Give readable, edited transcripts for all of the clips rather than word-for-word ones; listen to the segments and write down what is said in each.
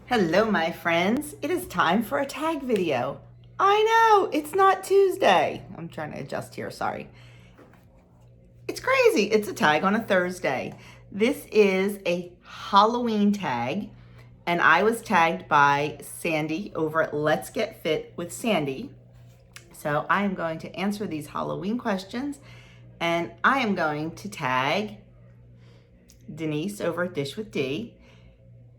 Hello, my friends. It is time for a tag video. I know, it's not Tuesday. I'm trying to adjust here, sorry. It's crazy. It's a tag on a Thursday. This is a Halloween tag, and I was tagged by Sandy over at Let's Get Fit with Sandy. So I am going to answer these Halloween questions, and I am going to tag Denise over at Dish with D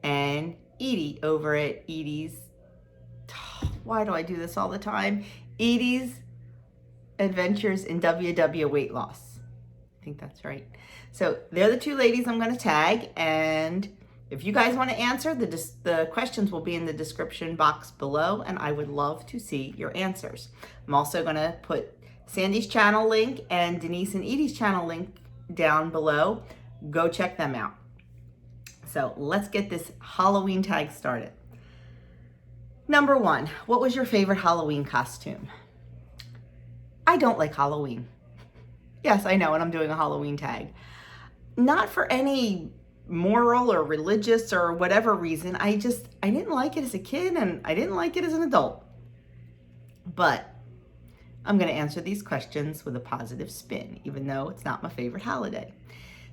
and Edie over at Edie's, why do I do this all the time? Edie's Adventures in WW Weight Loss. I think that's right. So they're the two ladies I'm going to tag, and if you guys want to answer, the questions will be in the description box below, and I would love to see your answers. I'm also going to put Sandy's channel link and Denise and Edie's channel link down below. Go check them out. So let's get this Halloween tag started. Number one, what was your favorite Halloween costume? I don't like Halloween. Yes, I know, and I'm doing a Halloween tag. Not for any moral or religious or whatever reason. I didn't like it as a kid, and I didn't like it as an adult. But I'm going to answer these questions with a positive spin, even though it's not my favorite holiday.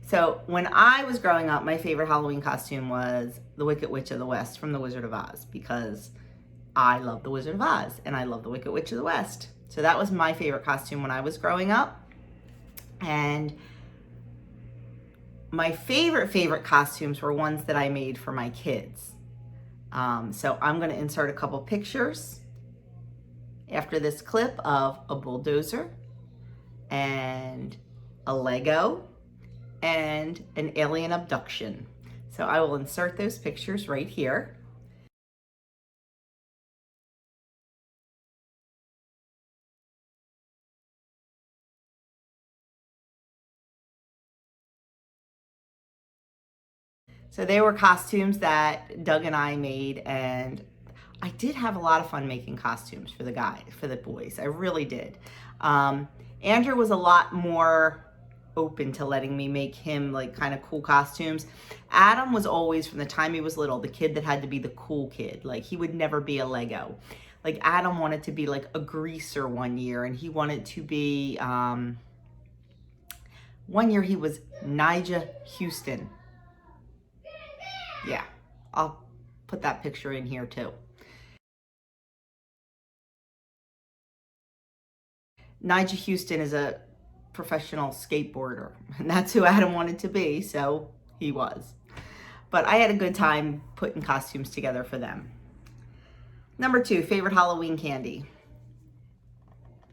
So when I was growing up, my favorite Halloween costume was the Wicked Witch of the West from The Wizard of Oz, because I love The Wizard of Oz and I love the Wicked Witch of the West. So that was my favorite costume when I was growing up. And my favorite costumes were ones that I made for my kids. So I'm going to insert a couple pictures after this clip of a bulldozer and a Lego and an alien abduction. So I will insert those pictures right here. So they were costumes that Doug and I made, and I did have a lot of fun making costumes for the boys. I really did. Andrew was a lot more open to letting me make him like kind of cool costumes. Adam was always, from the time he was little, the kid that had to be the cool kid. Like, he would never be a Lego. Like, Adam wanted to be like a greaser one year, and he wanted to be, one year he was Nigel Houston. Yeah, I'll put that picture in here too. Nigel Houston is a professional skateboarder, and that's who Adam wanted to be, so he was. But I had a good time putting costumes together for them. Number two, favorite Halloween candy.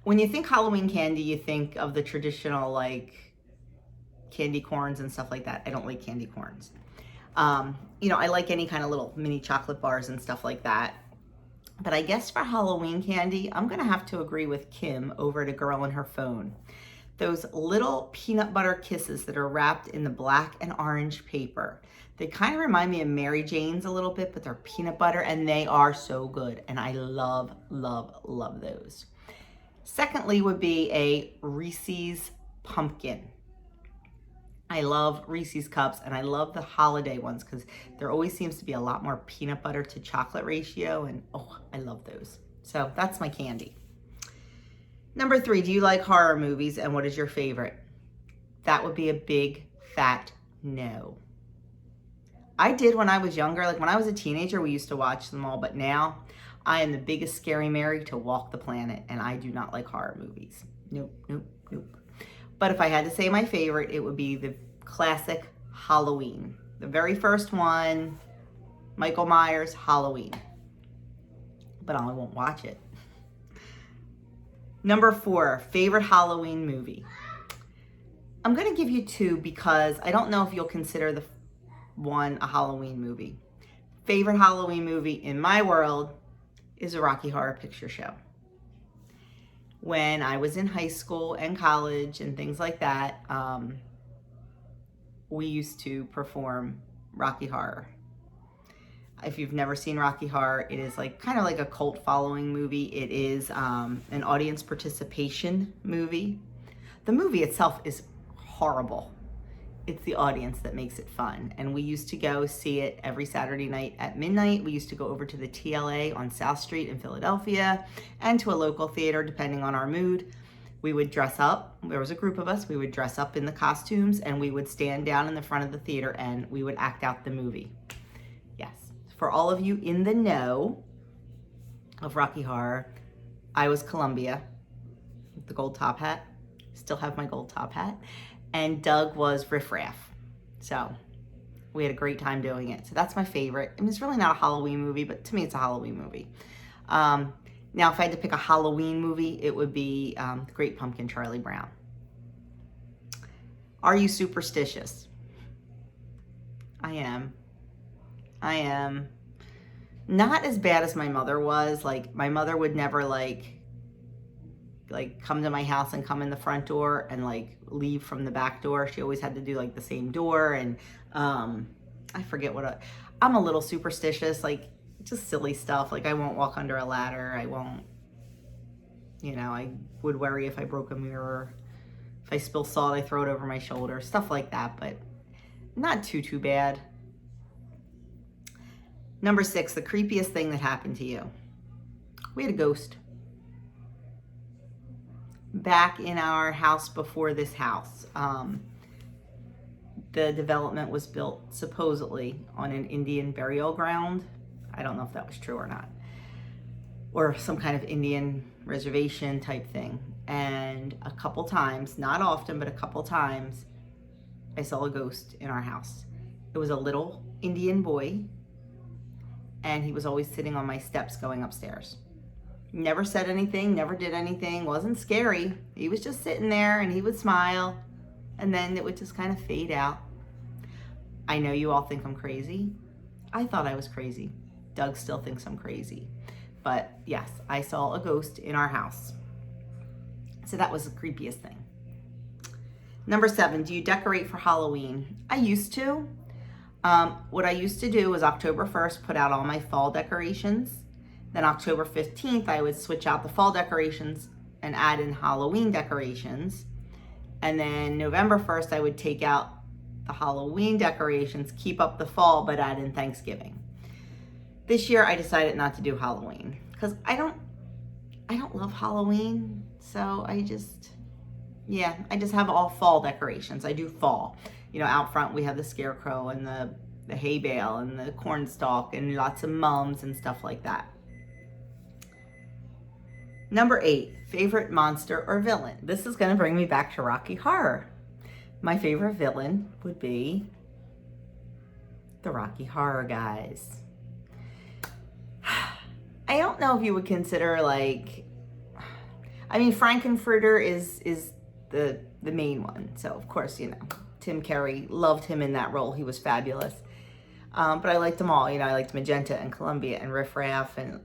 When you think Halloween candy, you think of the traditional like candy corns and stuff like that. I don't like candy corns. You know, I like any kind of little mini chocolate bars and stuff like that. But I guess for Halloween candy, I'm gonna have to agree with Kim over at A Girl and Her Phone. Those little peanut butter kisses that are wrapped in the black and orange paper. They kind of remind me of Mary Jane's a little bit, but they're peanut butter, and they are so good. And I love, love, love those. Secondly would be a Reese's pumpkin. I love Reese's cups, and I love the holiday ones because there always seems to be a lot more peanut butter to chocolate ratio, and oh, I love those. So that's my candy. Number three, do you like horror movies, and what is your favorite? That would be a big fat no. I did when I was younger. Like, when I was a teenager, we used to watch them all, but now I am the biggest scary Mary to walk the planet, and I do not like horror movies. Nope, nope, nope. But if I had to say my favorite, it would be the classic Halloween. The very first one, Michael Myers, Halloween. But I won't watch it. Number four, favorite Halloween movie. I'm going to give you two because I don't know if you'll consider the one a Halloween movie. Favorite Halloween movie in my world is a Rocky Horror Picture Show. When I was in high school and college and things like that, we used to perform Rocky Horror. If you've never seen Rocky Horror, it is like kind of like a cult following movie. It is an audience participation movie. The movie itself is horrible. it's the audience that makes it fun. And we used to go see it every Saturday night at midnight. We used to go over to the TLA on South Street in Philadelphia and to a local theater, depending on our mood. We would dress up. There was a group of us. We would dress up in the costumes and we would stand down in the front of the theater and we would act out the movie. Yes. For all of you in the know of Rocky Horror, I was Columbia, the gold top hat. Still have my gold top hat. And Doug was Riff Raff. So we had a great time doing it. So that's my favorite. I mean, it's really not a Halloween movie, but to me, it's a Halloween movie. Now, if I had to pick a Halloween movie, it would be The Great Pumpkin, Charlie Brown. Are you superstitious? I am. I am. Not as bad as my mother was. Like, my mother would never, like come to my house and come in the front door and like leave from the back door. She always had to do like the same door. And I forget what I'm a little superstitious, like just silly stuff. Like I won't walk under a ladder. I won't, I would worry if I broke a mirror. If I spill salt, I throw it over my shoulder, stuff like that, but not too bad. Number 6, the creepiest thing that happened to you. We had a ghost back in our house before this house. The development was built supposedly on an Indian burial ground. I don't know if that was true or not. Or some kind of Indian reservation type thing. And a couple times, not often, but a couple times, I saw a ghost in our house. It was a little Indian boy, and he was always sitting on my steps going upstairs. Never said anything, never did anything, wasn't scary. He was just sitting there and he would smile and then it would just kind of fade out. I know you all think I'm crazy. I thought I was crazy. Doug still thinks I'm crazy. But yes, I saw a ghost in our house. So that was the creepiest thing. Number 7, do you decorate for Halloween? I used to. What I used to do was October 1st, put out all my fall decorations. Then October 15th, I would switch out the fall decorations and add in Halloween decorations. And then November 1st, I would take out the Halloween decorations, keep up the fall, but add in Thanksgiving. This year, I decided not to do Halloween because I don't love Halloween. So I just have all fall decorations. I do fall. Out front, we have the scarecrow and the hay bale and the cornstalk and lots of mums and stuff like that. Number 8, favorite monster or villain. This is going to bring me back to Rocky Horror. My favorite villain would be the Rocky Horror guys. I don't know if you would consider Frankenfurter is the main one. So of course, Tim Curry, loved him in that role. He was fabulous. But I liked them all. I liked Magenta and Columbia and Riff Raff and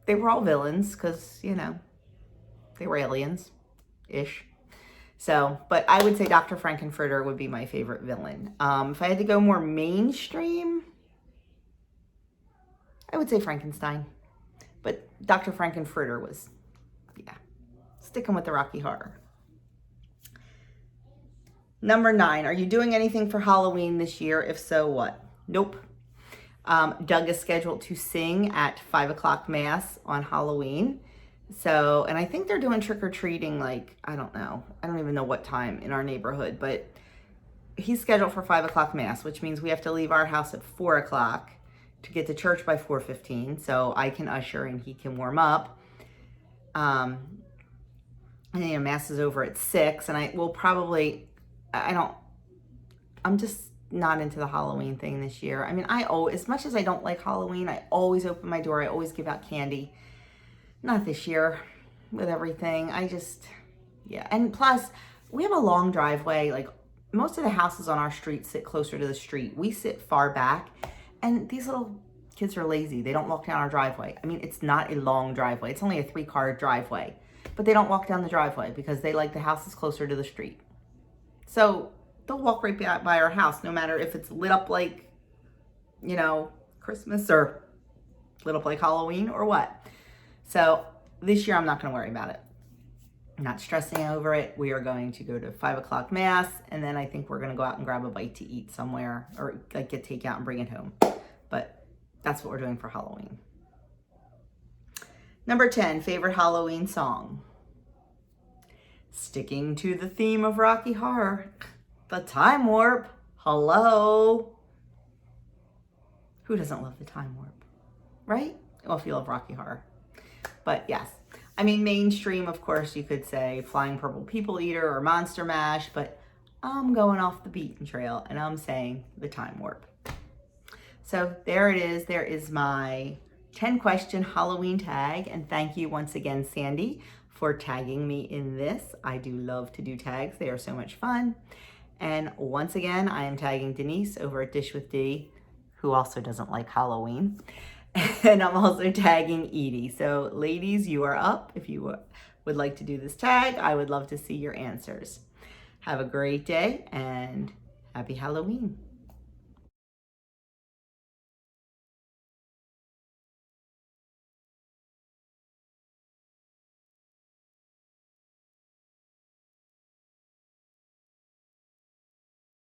they were all villains because, they were aliens-ish. So, but I would say Dr. Frankenfurter would be my favorite villain. If I had to go more mainstream, I would say Frankenstein. But Dr. Frankenfurter was, sticking with the Rocky Horror. Number 9, are you doing anything for Halloween this year? If so, what? Nope. Doug is scheduled to sing at 5 o'clock Mass on Halloween. So, and I think they're doing trick-or-treating, I don't know. I don't even know what time in our neighborhood, but he's scheduled for 5 o'clock Mass, which means we have to leave our house at 4 o'clock to get to church by 4:15, so I can usher and he can warm up. And Mass is over at 6, and I'm just not into the Halloween thing this year. I mean, as much as I don't like Halloween, I always open my door. I always give out candy. Not this year with everything. And plus, we have a long driveway. Most of the houses on our street sit closer to the street. We sit far back, and these little kids are lazy. They don't walk down our driveway. I mean, it's not a long driveway. It's only a 3-car driveway, but they don't walk down the driveway because they like the houses closer to the street. So they'll walk right by our house, no matter if it's lit up like, Christmas or lit up like Halloween or what. So this year, I'm not going to worry about it. I'm not stressing over it. We are going to go to 5 o'clock mass, and then I think we're going to go out and grab a bite to eat somewhere, or like get takeout and bring it home. But that's what we're doing for Halloween. Number 10, favorite Halloween song. Sticking to the theme of Rocky Horror, The Time Warp. Hello. Who doesn't love The Time Warp, right? Well, if you love Rocky Horror. But yes, I mean, mainstream, of course, you could say Flying Purple People Eater or Monster Mash, but I'm going off the beaten trail and I'm saying The Time Warp. So there it is. There is my 10-question Halloween tag. And thank you once again, Sandy, for tagging me in this. I do love to do tags. They are so much fun. And once again, I am tagging Denise over at Dish with D, who also doesn't like Halloween. And I'm also tagging Edie. So ladies, you are up. If you would like to do this tag, I would love to see your answers. Have a great day and happy Halloween.